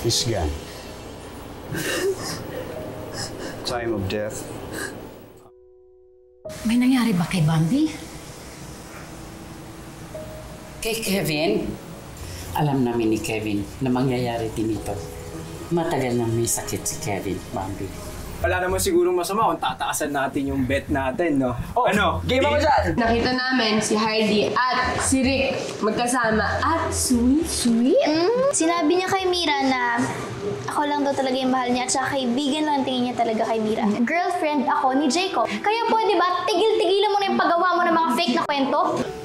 is gone. Time of death. May nangyari ba kay Bambi? Kay Kevin? Alam namin ni Kevin na mangyayari din ito. Matagal nang may sakit si Kevin, Bambi. Wala naman sigurong masama kung tataasan natin yung bet natin, no? Oh, ano? Game ako dyan! Nakita namin si Heidi at si Rick magkasama at sweet. Sinabi niya kay Mira na ako lang daw talaga yung mahal niya at saka kaibigan lang tingin niya talaga kay Mira. Girlfriend ako ni Jacob. Kaya pwede ba, tigil-tigilan mo na yung paggawa mo ng mga fake na kwento?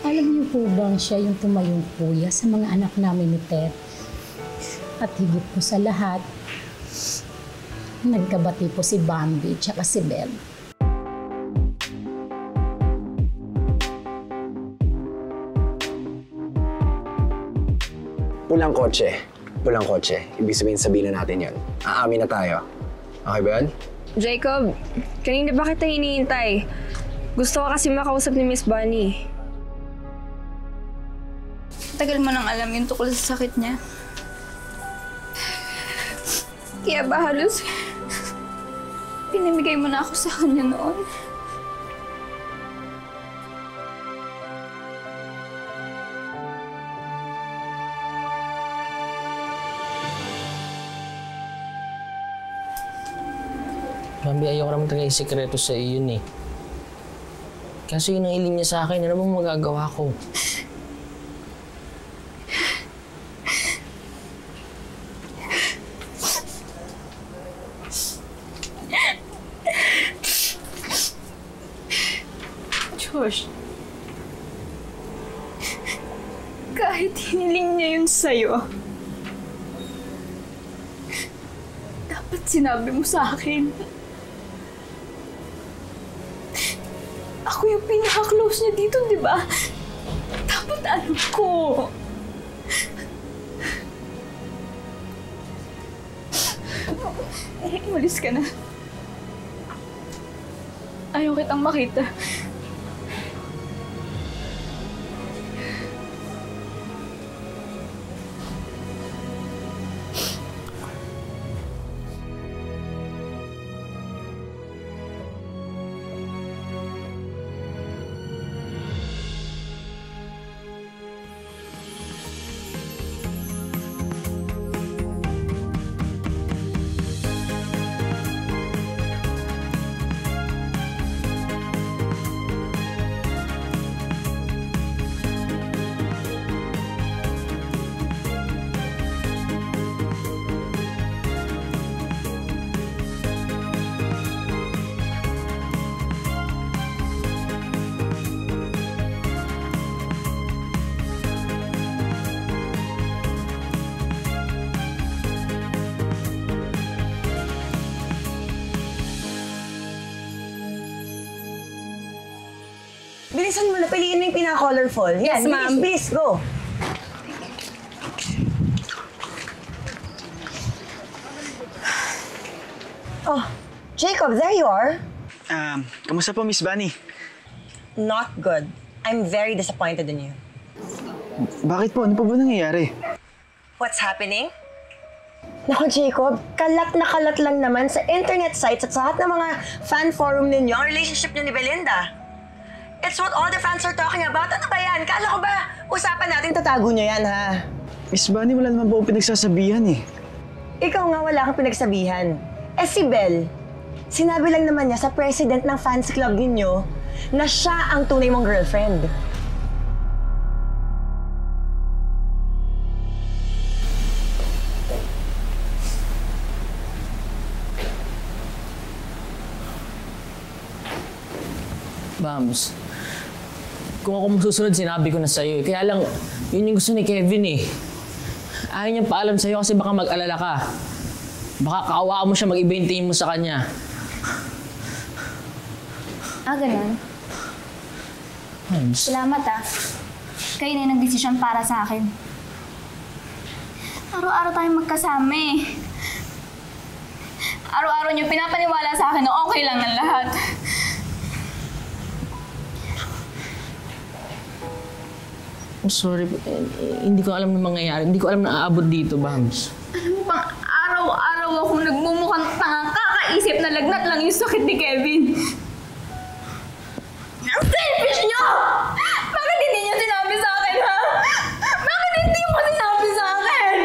Alam niyo po bang siya yung tumayong kuya sa mga anak namin ni Ted? At higit po sa lahat, nagkabati po si Bambi at si Belle. Pulang kotse. Pulang kotse. Ibig sabihin na natin yun. Aamin na tayo. Okay ba yun? Jacob, kanina ba kita hinihintay? Gusto ko kasi makausap ni Miss Bunny. Tagal mo nang alam yung tukol sa sakit niya. Kaya ba halos pinamigay mo na ako sa kanya noon? Bambi, ayoko naman talaga isikreto sa iyo yun eh. Kaso yun ang iling niya sa akin, ano bang magagawa ko? Josh, kahit hiniling niya yun sa'yo, dapat sinabi mo sa akin. Ako yung pinaka-close niya dito, di ba? Dapat alam ko. Umalis ka na. Ayaw kitang makita. Bilisan mo na, piliin mo yung pinaka-colorful. Yan, yes, ma'am. Please, go. Oh, Jacob, there you are. Kamusta po, Miss Bunny? Not good. I'm very disappointed in you. Bakit po? Ano po ba nangyayari? What's happening? Naku, Jacob, kalat na kalat lang naman sa internet sites at sa lahat ng mga fan forum ninyo ang relationship niyo ni Belinda. It's what all the fans are talking about. Ano ba yan? Kala ko ba usapan natin tatago niyo yan, ha? Miss Bunny, wala naman po akong pinagsasabihan eh. Ikaw nga wala kang pinagsabihan. Eh si Belle, sinabi lang naman niya sa president ng fans club ninyo na siya ang tunay mong girlfriend. Bams, kung ako masusunod, sinabi ko na sa'yo eh. Kaya lang, yun yung gusto ni Kevin eh. Ayaw niyang paalam sa'yo kasi baka mag-alala ka. Baka kaawaan mo siya, mag-iba yung tingin mo sa kanya. Ganun. Bams. Salamat Kayo na yung nagdesisyon para sa akin. Araw-araw tayong magkasama eh. Araw-araw niyo pinapaniwala sa akin na okay lang ng lahat. I'm sorry, hindi ko alam na mangyayari. Hindi ko alam na aabot dito, Bams. Alam mo bang naisip na lagnat lang yung sakit ni Kevin. Ang selfish niyo! Bakit hindi niyo sinabi sa akin, ha? Bakit hindi mo sinabi sa akin?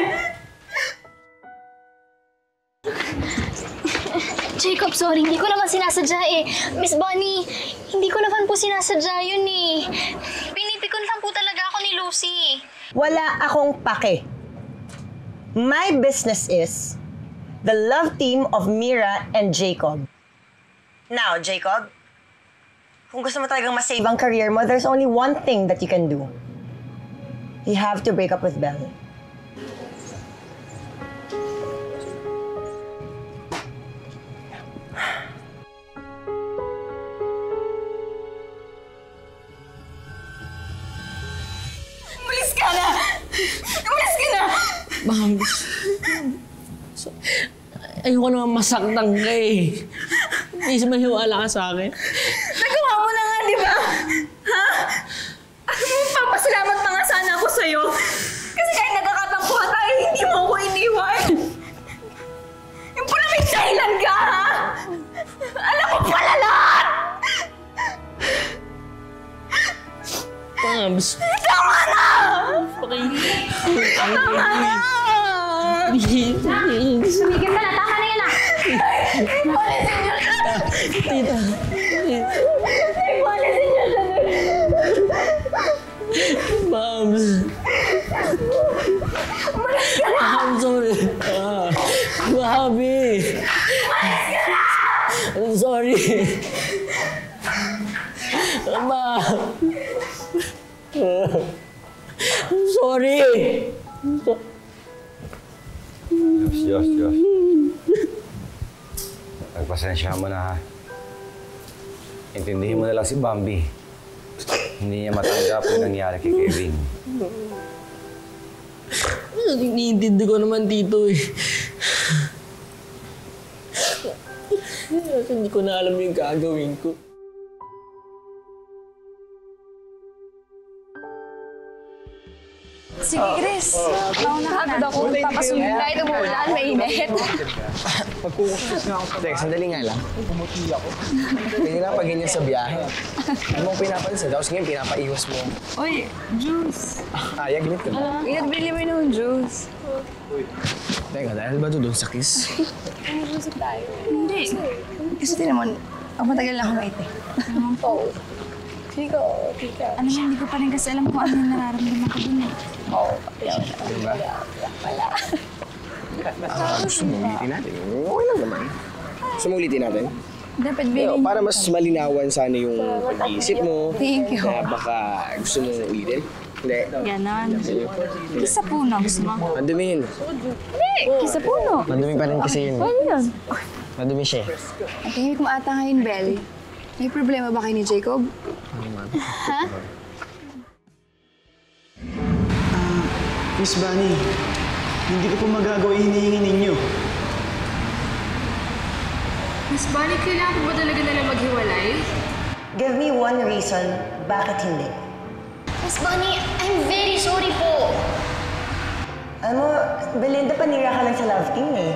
Jacob, sorry. Hindi ko naman sinasadya eh. Miss Bonnie, hindi ko naman po sinasadya yun eh. Pinipikon lang po talaga ako ni Lucy. Wala akong pake. My business is the love team of Mira and Jacob. Now, Jacob, kung gusto mo talagang masave ang career mo, there's only one thing that you can do. You have to break up with Belle. Umalis ka na! Umalis ka na! Bams. Ayoko naman masaktan ka eh. Please, maniwala ka sa akin. Nagawa mo na nga, di ba? Ha? Papasalamat pa nga sana ako sa'yo. Kasi kahit nagkakatampuhan tayo, hindi mo ako iniwan. Yung pala may dahilan ka, ha? Alam mo pala lahat! Bams. Tama na! Tama na! Please. Tumigil ka na. Tama na yun ah. Ipolisin niyo siya! Tita. Ipolisin niyo siya! Bams. I'm sorry. Bobby. I'm sorry. Ma. I'm sorry. Diyos. Nagpasensya mo na, ha? Intindihin mo na lang si Bambi. Hindi niya matanggap yung nangyari kay Kevin. Iniintindi ko naman dito eh. Kasi hindi ko na alam yung gagawin ko. Sige, Chris. Nauna ka na. Papasundin tayo umuulan. Mainit. Tek, sandali nga lang. Pumuti ako. Hindi na pag ganyan sa biyahe. Hindi mo pinapansin. Tapos ngayon, pinapaiwas mo. Uy, juice. Ginit ka ba? Ingat, bili mo yung juice. Teka, dahil ba doon sa kiss? Hindi. Kasi naman, matagal na ako maite. Naman po. Ano mo, hindi ko pa rin kasi alam kung ano yung nararamdaman ko dun eh. Diba? Sumulitin natin. Okay lang naman. Sumulitin natin. Dapat bilhin. Para mas malinawan sana yung pag-iisip mo. Thank you. Kaya baka gusto mo ulitin. Hindi. Ganon. Kiss sa puno. Gusto mo? Madumihin. Hindi! Kiss sa puno. Madumi pa rin kasi yun. Ano yun? Madumi siya. Ang tahimik mo ata ngayon, Belle. May problema ba kayo ni Jacob? Ha? Miss Bunny, hindi ko po magagawa yung hinihingi ninyo. Miss Bonnie, kailangan po ba talaga nalang maghiwalay? Give me one reason bakit hindi. Miss Bunny, I'm very sorry po. Alam mo, Belinda, panira ka lang sa love team eh.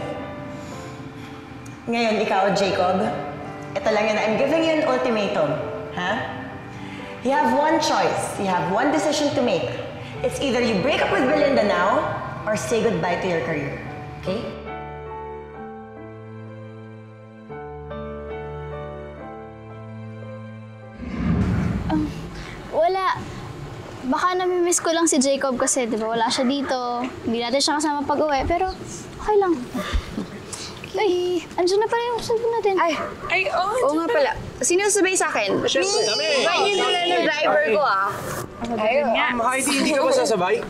Ngayon, ikaw, Jacob, ito lang yun. I'm giving you an ultimatum. Ha? You have one choice. You have one decision to make. It's either you break up with Belinda now or say goodbye to your career. Okay? Wala. Baka namimiss ko lang si Jacob kasi, di ba, wala siya dito. Hindi natin siya kasama pag-uwi, pero okay lang. Ay, andyan na pala yung cellphone natin. Oo nga pala. Sino sabay sa akin? Kami! Yun na ng driver ko Heidi, hindi ka ba sasabay?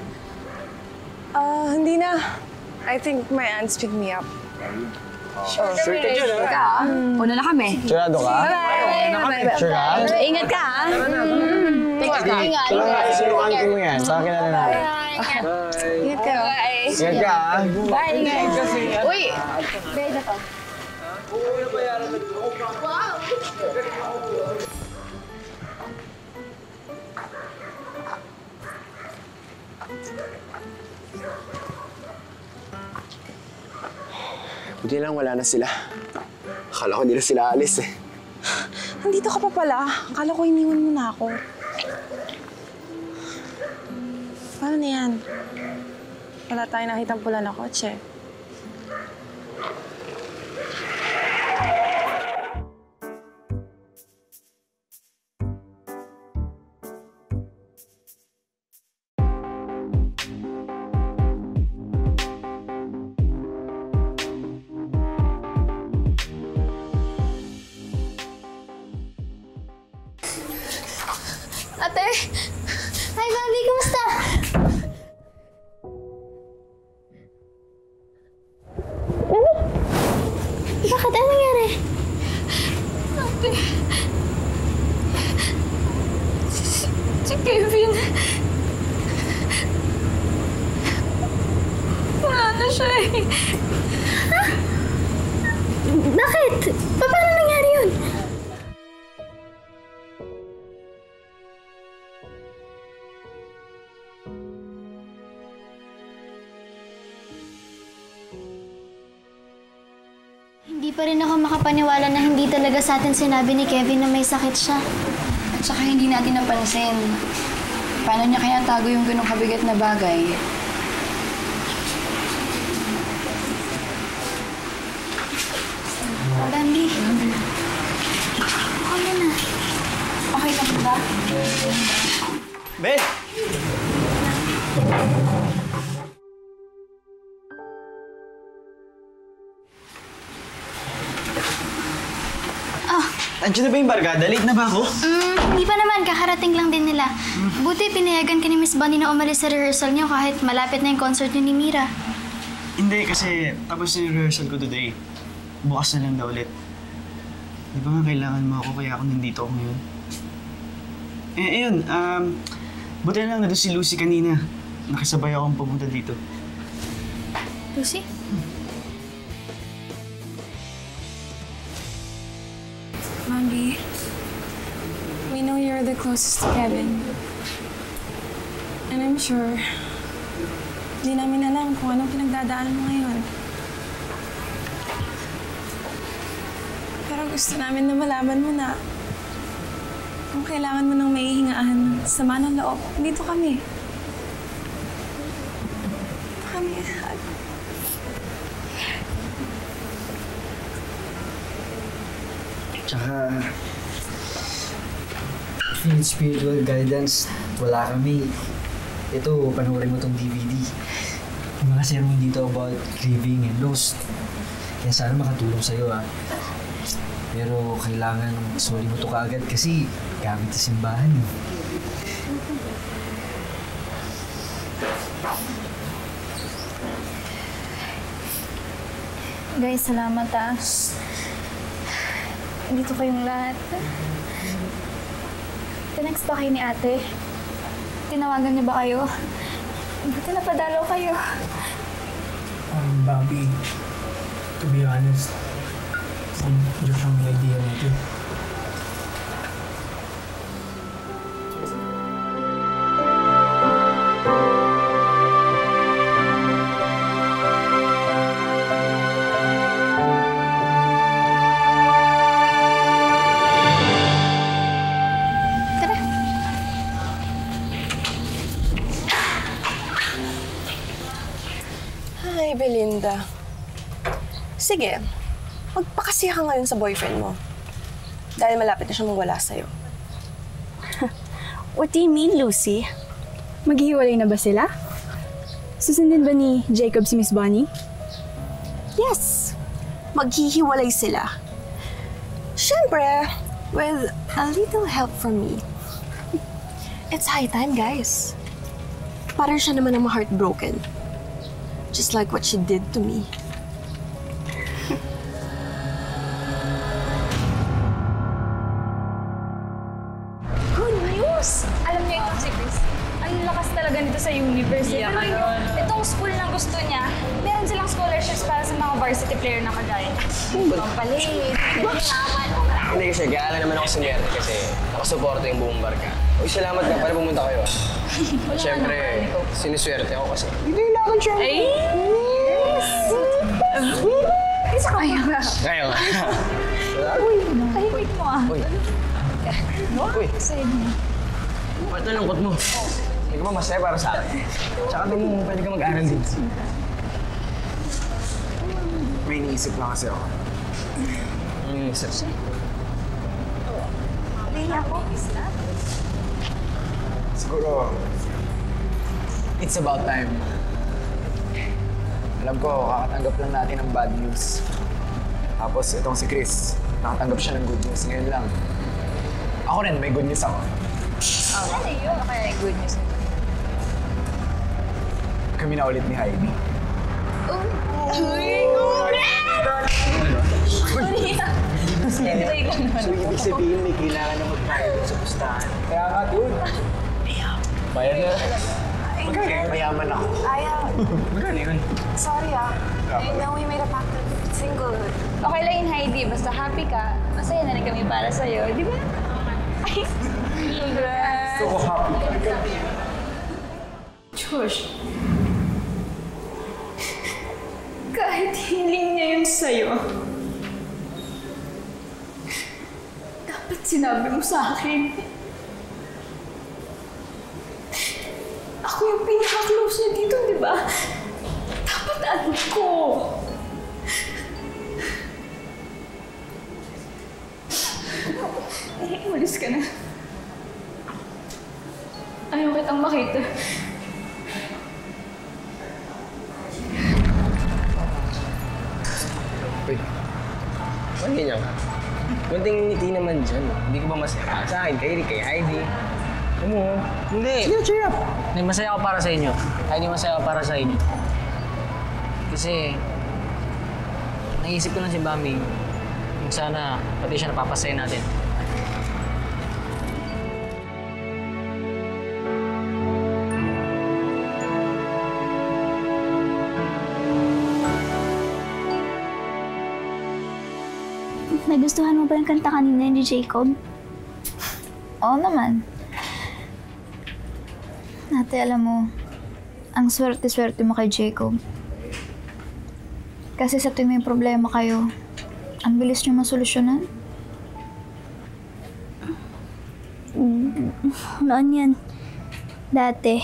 Hindi na. I think my aunts pick me up. Sure ka dyan, ha? Una na kami. Sigurado ka? Bye-bye. Sure ka? Ingat ka, ha? Teka, ingat. Sinukaan ko mo yan. Sa akin na natin. Ingat ka. Bye. Ingat ka, ha? Bye, ingat. Uy! Beda pa. Buti lang wala na sila. Akala ko hindi na sila alis eh. Nandito ka pa pala. Akala ko iniwan mo na ako. Paano na yan? Wala tayong nakitang pula na kotse. Ate! Hi, Bobby! Kumusta? Ano? Bakit? Ano nangyari? Ate. Si Kevin. Wala na siya eh. Ha? Bakit? Paano nangyari yun? Hindi pa rin ako makapaniwala na hindi talaga sa atin sinabi ni Kevin na may sakit siya. At saka hindi natin napansin. Paano niya kaya tago yung ganong kabigat na bagay? Bambi. Okay na. Okay lang ba? Ben! Andiyan na ba yung barkada? Late na ba ako? Hindi pa naman. Kakarating lang din nila. Buti pinayagan ka ni Miss Bunny na umalis sa rehearsal niyo kahit malapit na yung concert niyo ni Mira. Hindi, kasi tapos na yung rehearsal ko today. Bukas na lang daw ulit. Di ba nga kailangan mo ako kaya ako nandito ako ngayon? Ayun, buti na lang na doon si Lucy kanina. Nakisabay akong pumunta dito. Lucy? Bambi, we know you're the closest to Kevin. And I'm sure, di namin alam kung anong pinagdadaan mo ngayon. Pero gusto namin na malaman mo na kung kailangan mo ng maihingaan, sama ng loob, dito kami. Dito kami. Tsaka, in spiritual guidance, wala kami. Ito, panoorin mo tong DVD. Yung mga sermon dito about grieving and loss. Kaya sana makatulong sa'yo, ha. Pero kailangan soli mo to kaagad kasi gamit sa simbahan, eh. Guys, salamat ah. Dito kayong lahat. Tinext ba kayo ni ate? Tinawagan niyo ba kayo? Buti napadalaw kayo. Bobby, to be honest, hindi ko may idea natin. Hi, Belinda. Sige, magpakasiya ka ngayon sa boyfriend mo. Dahil malapit na siyang mawala sa'yo. What do you mean, Lucy? Maghihiwalay na ba sila? Susundin ba ni Jacob si Miss Bunny? Yes! Maghihiwalay sila. Siyempre, with a little help from me. It's high time, guys. Parang siya naman ang heartbroken. Just like what she did to me. Good news! Alam niyo itong si Chris. Ang lakas talaga nito sa university. Yeah, Pero ganon. itong school na gusto niya, meron silang scholarships para sa mga varsity player na kagaya. Pampalit. Naman. Hindi kasi gala naman ako sinerte kasi nakasuporta yung buong barka. Uy, salamat ka pala pumunta kayo. At syempre, siniswerte ako kasi. Hindi na akong syempre. Ay! Isa ka Ayaw. Uy, tahimik mo ah. Uy. Uy. Ba't nalungkot mo? Hindi ka ba masaya para sa akin? Tsaka pwede ka mag-aral din. May iniisip lang kasi ako. Ano iniisip? Hindi ako. Siguro, it's about time. Alam ko, kakatanggap lang natin ng bad news. Tapos itong si Chris, nakatanggap siya ng good news ngayon lang. Ako rin, may good news ako. Ano yun? Kaya yung good news nito. Kami na ulit ni Heidi. So, ibig sabihin may kailangan na magbayad sa pustahan. Kaya nga, dude. Bayad na. Magkano? Mayaman ako. Ayaw. Magkano yun? Sorry ah. I know we made a pact of singlehood. Okay lang yun, Heidi. Basta happy ka, masaya na rin kami para sa'yo. Di ba? Ay, congrats. So happy ka. Josh, kahit hiling niya yun sa'yo, dapat sinabi mo sa akin. Ako yung pinaka-close niya dito, di ba? Dapat alam ko. Umalis ka na. Ayaw kitang makita. Uy, bakit ganyan ka? Kunting ngiti naman dyan. Hindi ka ba masaya sa akin? Kay Heidi. Ano mo? Hindi. Sige, cheer up. Hindi, masaya ako para sa inyo. Ay, hindi masaya ako para sa inyo. Kasi, naisip ko lang si Bambi. Kung sana, pati siya napapasaya natin. Nagustuhan mo ba yung kanta kanina ni Jacob? Oo naman. Ate, alam mo, ang swerte-swerte mo kay Jacob. Kasi sa tuwing may problema kayo, ang bilis niyo masolusyonan. Noon yan. Dati.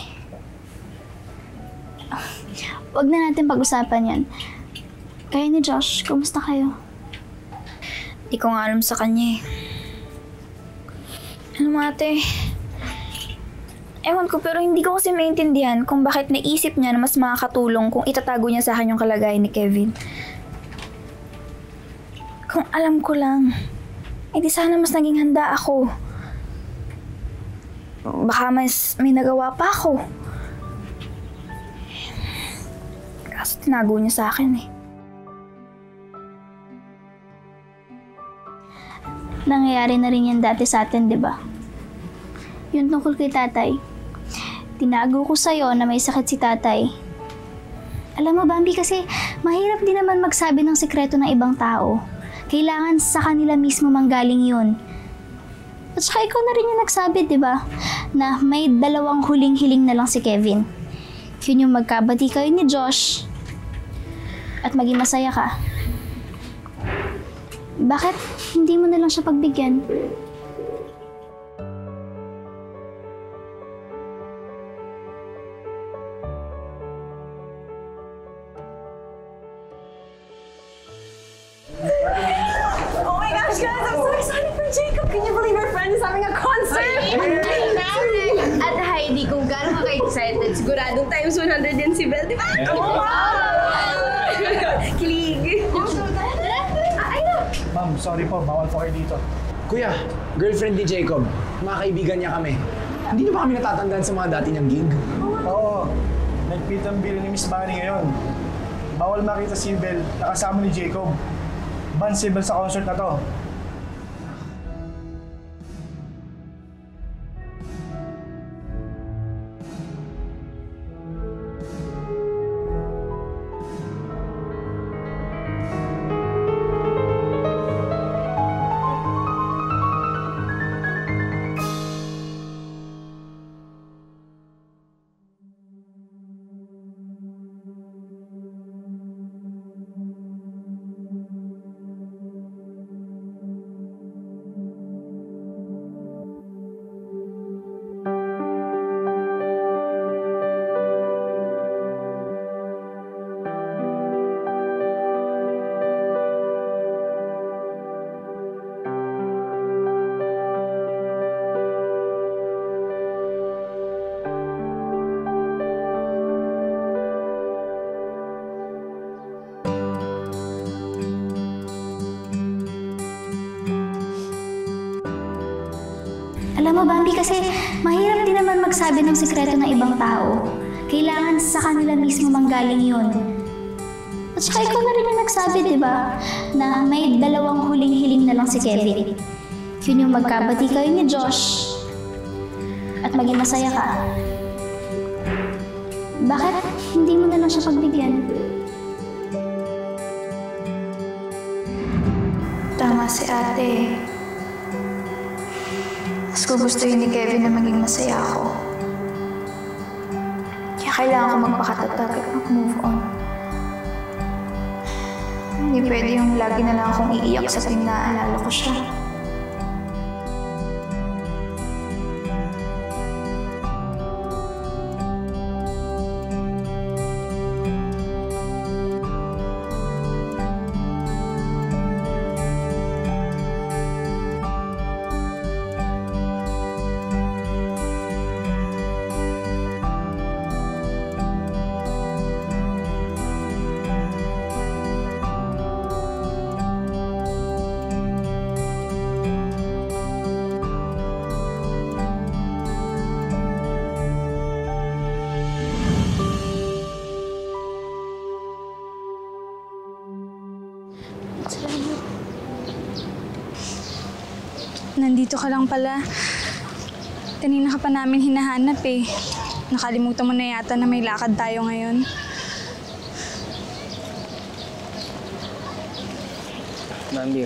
Huwag na natin pag-usapan yan. Kayo ni Josh, kumusta kayo? Di ko nga alam sa kanya eh. Ano mo ate? Ewan ko pero hindi ko kasi maintindihan kung bakit naisip niya na mas makakatulong kung itatago niya sa akin yung kalagayan ni Kevin. Kung alam ko lang, di sana mas naging handa ako. Baka may nagawa pa ako. Kaso tinago niya sa akin eh. Nangyayari na rin yan dati sa atin, di ba? Yung tungkol kay tatay. Tinago ko sa'yo na may sakit si tatay. Alam mo, Bambi, kasi mahirap din naman magsabi ng sekreto ng ibang tao. Kailangan sa kanila mismo manggaling yun. At saka ikaw na rin yung nagsabi, di ba? Na may 2 huling-hiling na lang si Kevin. Yun yung magkabati kayo ni Josh. At maging masaya ka. Bakit hindi mo na lang siya pagbigyan? Oh my gosh, guys! I'm so excited for Jacob! Can you believe our friend is having a concert? At Heidi, kung gano'n ka excited, siguradong times 100 din si Belle, di ba? Oh, wow! Kilig! Ma'am, sorry po. Bawal po kayo dito. Kuya, girlfriend ni Jacob. Mga kaibigan niya kami. Hindi niyo ba kami natatandaan sa mga dati niyang gig? Oo. Nag-meet ang bilo ni Miss Bunny ngayon. Bawal makita si Belle na kasama ni Jacob. Ban si Belle sa concert na to. Alam mo, Bambi, kasi mahirap din naman magsabi ng sikreto ng ibang tao. Kailangan sa kanila mismo manggaling yun. At saka ikaw na rin yung nagsabi, di ba? Na may dalawang huling-hiling na lang si Kevin. Yun yung magkabati kayo ni Josh. At maging masaya ka. Bakit hindi mo na lang siya pagbigyan? Tama si ate. Mas gugustuhin ni Kevin na maging masaya ako. Kaya kailangan ko magpakatatag at mag-move on. Hindi pwede yung lagi na lang akong iiyak sa tuwing naaalala ko siya. Nandito ka lang pala. Kanina ka pa namin hinahanap eh. Nakalimutan mo na yata na may lakad tayo ngayon. Bambi,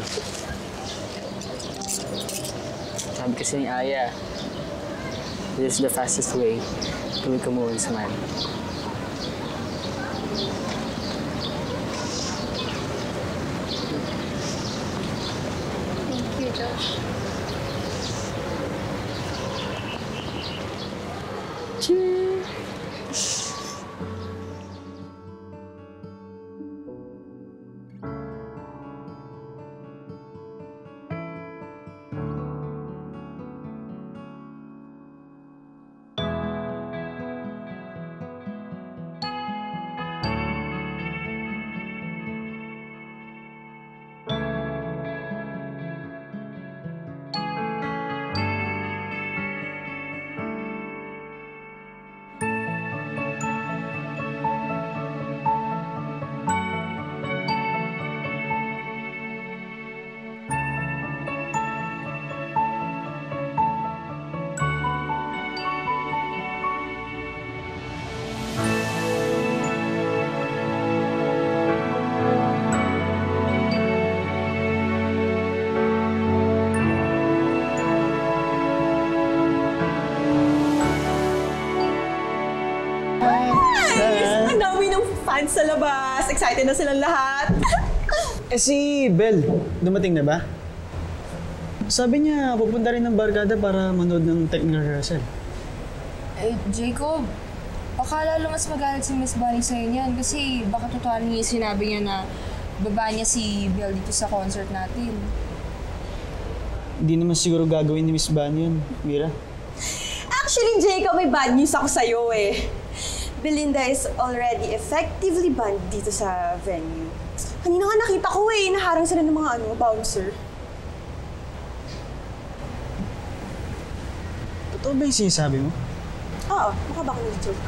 sabi kasi ni Aya, this is the fastest way to become a woman's man. Thank you, Josh. Ang dami ng fans sa labas. Excited na silang lahat. Eh si Belle, dumating na ba? Sabi niya, pupunta rin ng barkada para manood ng technical rehearsal. Eh, Jacob, baka lalo mas magalit si Miss Bonnie sa'yo niyan kasi baka totoo niya yung sinabi niya na baba niya si Belle dito sa concert natin. Hindi naman siguro gagawin ni Miss Bonnie yun, Mira. Actually, Jacob, may bad news ako sa'yo eh. Belinda is already effectively banned dito sa venue. Kanina nga nakita ko eh, naharang sila ng mga bouncer. Totoo ba yung sinasabi mo? Oo, mukha ba ako nag-joke?